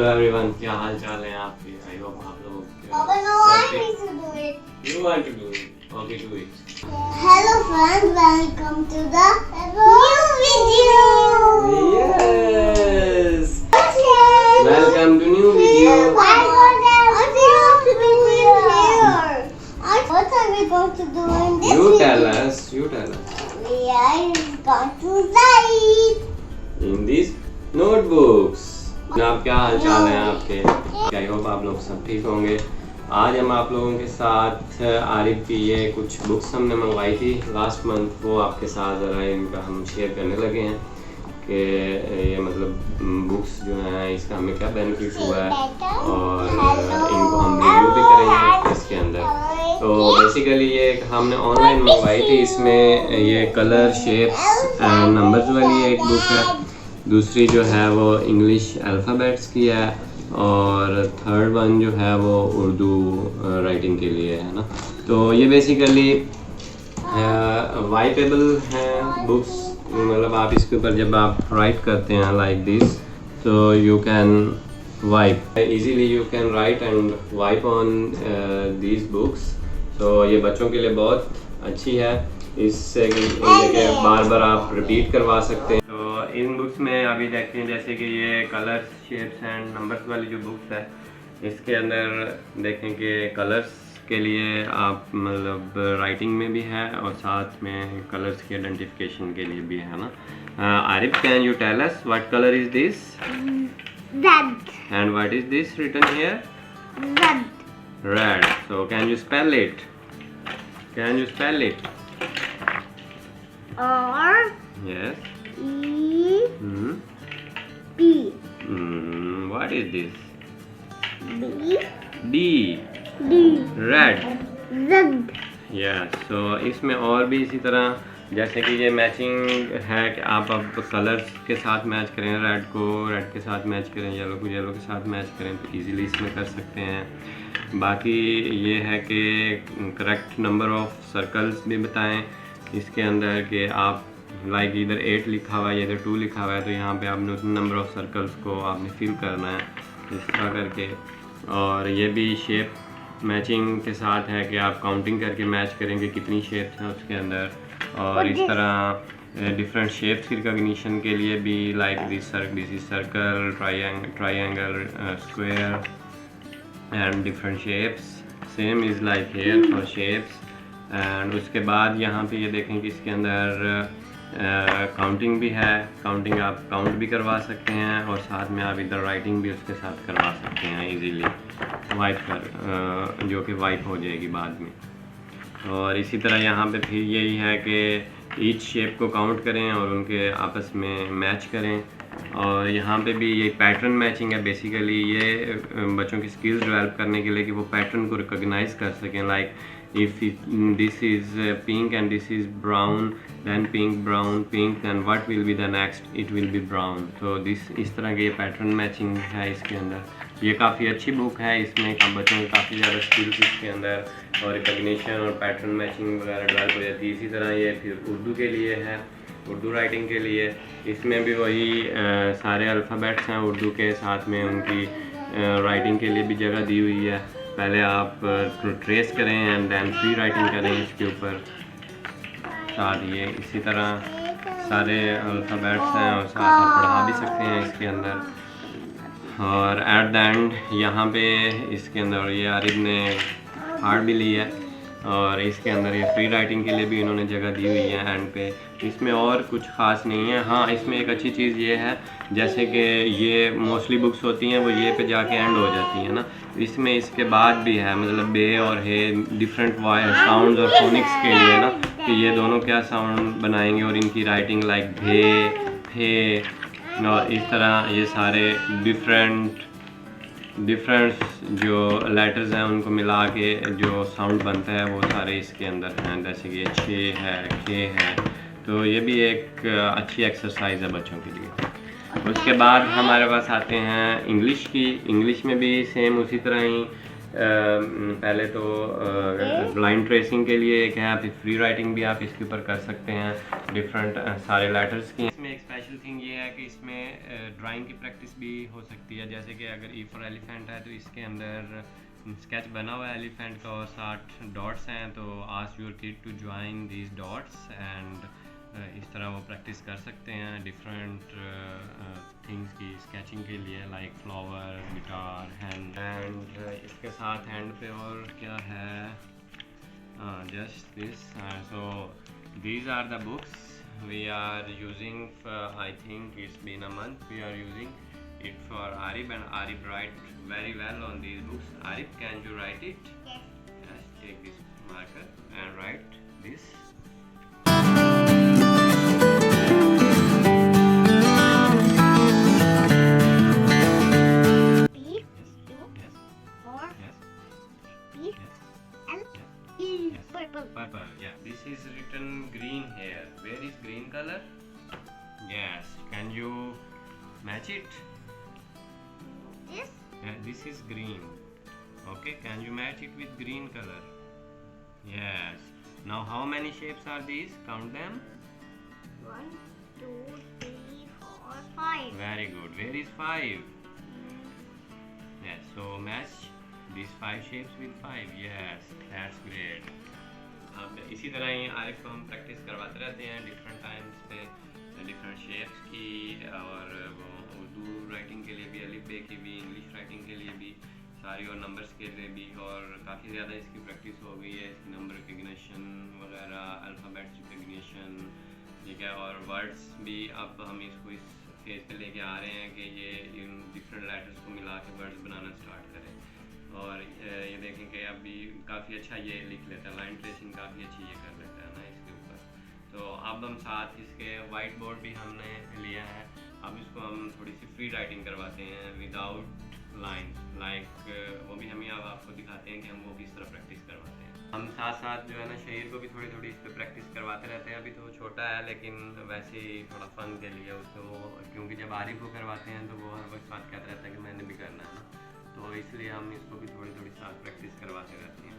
Hello everyone, क्या हाल चाल है आपके? आई होप आप लोग You want to do it? Okay, do it. Hello friends, welcome to the new video. Yes. Welcome to new video. I got a new video here. What are we going to do in this You video? tell us. You tell us. We are going to write. In these notebooks. आप क्या हाल चाल है आपके? I hope आप लोग सब ठीक होंगे। आज हम आप लोगों के साथ आरिफ की ये कुछ बुक्स हमने मंगवाई थी लास्ट मंथ, वो आपके साथ ज़रा इनका हम शेयर करने लगे हैं कि ये मतलब बुक्स जो हैं इसका हमें क्या बेनिफिट हुआ है और इनको हम रिव्यू भी करेंगे इसके अंदर। तो बेसिकली ये हमने ऑनलाइन मंगवाई थी। इसमें ये कलर शेप्स एंड नंबर्स वाली एक बुक है, दूसरी जो है वो इंग्लिश अल्फ़ाबेट्स की है और थर्ड वन जो है वो उर्दू राइटिंग के लिए है ना। तो ये बेसिकली वाइपेबल हैं बुक्स, मतलब आप इसके ऊपर जब आप राइट करते हैं लाइक दिस, तो you can wipe easily, you can write and wipe on these books. तो ये बच्चों के लिए बहुत अच्छी है, इससे बार बार आप रिपीट करवा सकते हैं। तो इन बुक्स में अभी देखें जैसे कि ये कलर्स शेप्स एंड नंबर्स वाली जो बुक्स है, इसके अंदर देखें कि कलर्स के लिए आप मतलब राइटिंग में भी है और साथ में कलर्स की आइडेंटिफिकेशन के लिए भी है ना। Arif, can you tell us what colour is this? Red. And what is this written here? Red. Red. So can you spell it? Can you spell it? R. Yes. E. Hmm. B. What is this? B. D. D. Red. Red. Yes. So इसमें और भी इसी तरह जैसे कि ये matching है कि आप अब कलर्स के साथ मैच करें, रेड को रेड के साथ मैच करें, येलो को येलो के साथ मैच करें, तो इजीली इसमें कर सकते हैं। बाकी ये है कि करेक्ट नंबर ऑफ सर्कल्स भी बताएं इसके अंदर कि आप लाइक इधर 8 लिखा हुआ है, इधर 2 लिखा हुआ है, तो यहाँ पे आपने उतने नंबर ऑफ सर्कल्स को आपने फिल करना है इस तरह करके। और ये भी शेप मैचिंग के साथ है कि आप काउंटिंग करके मैच करेंगे कितनी शेप्स हैं उसके अंदर। और इस तरह डिफरेंट शेप्स की रिकॉग्निशन के लिए भी like this is circle, triangle, square and different shapes, same is like here for shapes. And उसके बाद यहाँ पे ये देखें कि इसके अंदर काउंटिंग भी है, काउंटिंग आप काउंट भी करवा सकते हैं और साथ में आप इधर राइटिंग भी उसके साथ करवा सकते हैं इजीली वाइप कर, जो कि वाइप हो जाएगी बाद में। और इसी तरह यहाँ पे फिर यही है कि ईच शेप को काउंट करें और उनके आपस में मैच करें। और यहाँ पे भी ये पैटर्न मैचिंग है, बेसिकली ये बच्चों की स्किल्स डेवलप करने के लिए कि वो पैटर्न को रिकॉग्नाइज कर सकें। Like if this is pink and this is brown, then pink brown pink, then what will be the next, it will be brown. तो इस तरह के ये पैटर्न मैचिंग है इसके अंदर। ये काफ़ी अच्छी बुक है, इसमें बच्चों की काफ़ी ज़्यादा स्किल्स इसके अंदर और रिकॉग्निशन और पैटर्न मैचिंग वगैरह डेवलप हो जाती है। इसी तरह ये फिर उर्दू के लिए है, उर्दू राइटिंग के लिए। इसमें भी वही सारे अल्फ़ाबेट्स हैं उर्दू के, साथ में उनकी राइटिंग के लिए भी जगह दी हुई है। पहले आप ट्रेस करें एंड दैन फ्री राइटिंग करें इसके ऊपर। साथ ये इसी तरह सारे अल्फ़ाबेट्स हैं और साथ आप पढ़ा भी सकते हैं इसके अंदर। और एट द एंड यहाँ पे इसके अंदर ये आरिफ ने हार्ड भी ली है और इसके अंदर ये फ्री राइटिंग के लिए भी इन्होंने जगह दी हुई है एंड पे। इसमें और कुछ ख़ास नहीं है। हाँ, इसमें एक अच्छी चीज़ ये है जैसे कि ये मोस्टली बुक्स होती हैं वो ये पे जाके एंड हो जाती हैं ना, इसमें इसके बाद भी है, मतलब बे और हे डिफरेंट साउंड्स और फोनिक्स के लिए ना, कि ये दोनों क्या साउंड बनाएंगे और इनकी राइटिंग लाइक भे, फे और इस तरह ये सारे डिफरेंट जो लेटर्स हैं उनको मिला के जो साउंड बनता है वो सारे इसके अंदर हैं। जैसे कि छे है, खे है, तो ये भी एक अच्छी एक्सरसाइज है बच्चों के लिए। उसके बाद हमारे पास आते हैं इंग्लिश की। इंग्लिश में भी सेम उसी तरह ही पहले तो ब्लाइंड ट्रेसिंग के लिए एक है, आप फ्री राइटिंग भी आप इसके ऊपर कर सकते हैं डिफरेंट सारे लेटर्स की। इसमें एक स्पेशल थिंग ये है कि इसमें ड्राइंग की प्रैक्टिस भी हो सकती है, जैसे कि अगर ई फॉर एलिफेंट है तो इसके अंदर स्केच बना हुआ है एलिफेंट का और 60 डॉट्स हैं, तो ask your kid to join these dots and इस तरह वो प्रैक्टिस कर सकते हैं डिफरेंट थिंग्स की स्केचिंग के लिए, like flower, guitar, hand. And इसके साथ हैंड पे और क्या है, just this. So these are the books we are using. I think it's been a month we are using it for Aarib, and Aarib write very well on these books. Aarib, can you write it? Yes. Yes, take this marker and write this. B, Yes. U, Yes. R, Yes. B, Yes. L, Yes. E, Yes. purple. Purple. Yeah. This is written green here. Where is green color? Yes. Can you match it? This, This is green. Okay, can you match it with green color? Yes. Now how many shapes are these? Count them. 1, 2, 3, 4, 5. Very good. Where is 5? Yes, so match these 5 shapes with 5. Yes, that's great. अब इसी तरह ही आरिफ को हम practice करवाते रहते हैं different times पे different shapes की, और वो उर्दू राइटिंग के लिए भी, अलिफ बे की भी, इंग्लिश राइटिंग के लिए भी सारी, और नंबर्स के लिए भी। और काफ़ी ज़्यादा इसकी प्रैक्टिस हो गई है, इसकी नंबर रिकग्निशन वगैरह, अल्फ़ाबेट्स रिकग्निशन, ठीक है। और वर्ड्स भी अब हम इसको इस फेज पे लेके आ रहे हैं कि ये इन डिफरेंट लेटर्स को मिला के वर्ड्स बनाना स्टार्ट करें। और ये देखें कि अभी काफ़ी अच्छा ये लिख लेता है, लाइन ट्रेसिंग काफ़ी अच्छी ये कर लेता है ना इसके ऊपर। तो अब हम साथ इसके वाइट बोर्ड भी हमने लिया है, अब इसको हम थोड़ी सी फ्री राइटिंग करवाते हैं विदाउट लाइंस, लाइक वो भी हम अब आपको दिखाते हैं कि हम वो किस तरह प्रैक्टिस करवाते हैं। हम साथ साथ जो है ना शहीर को भी थोड़ी थोड़ी इस पर प्रैक्टिस करवाते रहते हैं। अभी तो छोटा है लेकिन वैसे ही थोड़ा फन के लिए उसको वो, क्योंकि जब आरिफ को करवाते हैं तो वो हर वक्त बात कहता रहता है कि मैंने भी करना है ना, तो इसलिए हम इसको भी थोड़ी थोड़ी साथ प्रैक्टिस करवाते रहते हैं।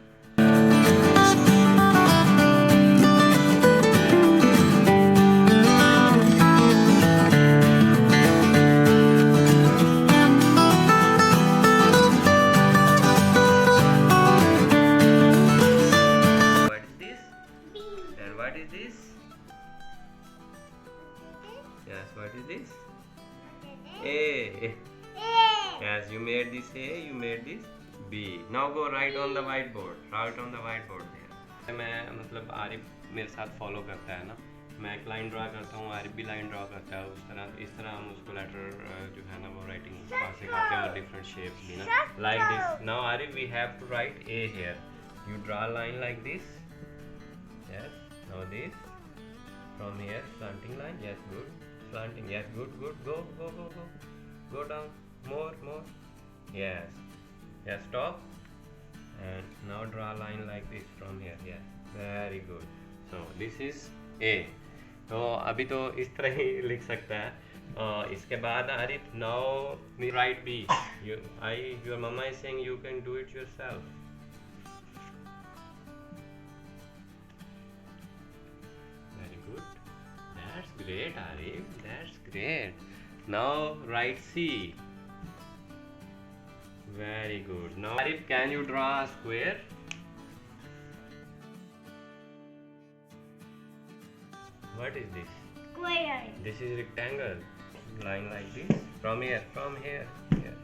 What is this? Yes, what is this? A. Yes, you made this A, you made this B. Now go write on the whiteboard. Write on the whiteboard there. मैं मतलब आरिफ मेरे साथ फॉलो करता है ना, मैं एक लाइन ड्रा करता हूँ, आरिफ भी लाइन ड्रा करता है, उस तरह इस तरह हम उसको लेटर जो है ना वो राइटिंग सिखाते हैं, और डिफरेंट शेप्स भी ना, like this. Now Arif, we have to write A here. You draw a line like this. Yes. Now this from here, slanting line. Yes, good. Slanting. Yes, good, good. Go, go, go, go. Go down. More, more. Yes. Yes, stop. And now draw a line like this from here. Yes. Very good. So this is A. तो अभी तो इस तरह ही लिख सकता है। इसके बाद Arif, now we write B. Your mama is saying you can do it yourself. That's great, Aarib. That's great. Now write C. Very good. Now, Aarib, can you draw a square? What is this? Square. This is rectangle. Line like this. From here. From here. Here.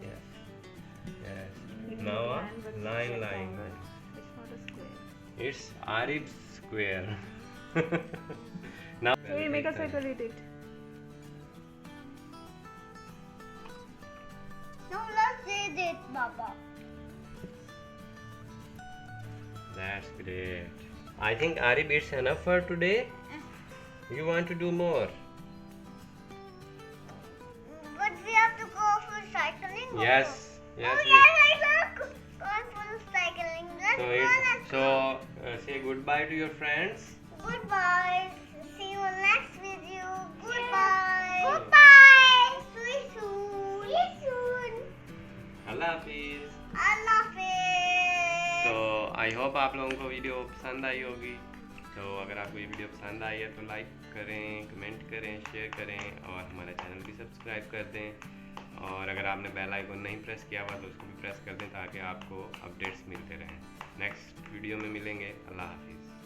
Yes. Yes. Now a line. It's not a square. It's Aarib's square. Now Hey, make a circle with it. No, let's read it, Baba. That's great. I think Aarib, it's enough for today. You want to do more? But we have to go for cycling. Baba. Yes. Yes. Oh, yes, I love going for cycling. Let's So say goodbye to your friends. Goodbye. See you in next video. Goodbye. Goodbye. See you soon. See you soon. अल्लाह हाफिज़। अल्लाह हाफिज़। तो I hope आप लोगों को video पसंद आई होगी। तो अगर आपको ये वीडियो पसंद आई है तो लाइक करें, कमेंट करें, शेयर करें और हमारा चैनल भी सब्सक्राइब कर दें। और अगर आपने बेल आइकन नहीं प्रेस किया हुआ तो उसको भी प्रेस कर दें ताकि आपको अपडेट्स मिलते रहें। नेक्स्ट वीडियो में मिलेंगे। अल्लाह हाफिज़।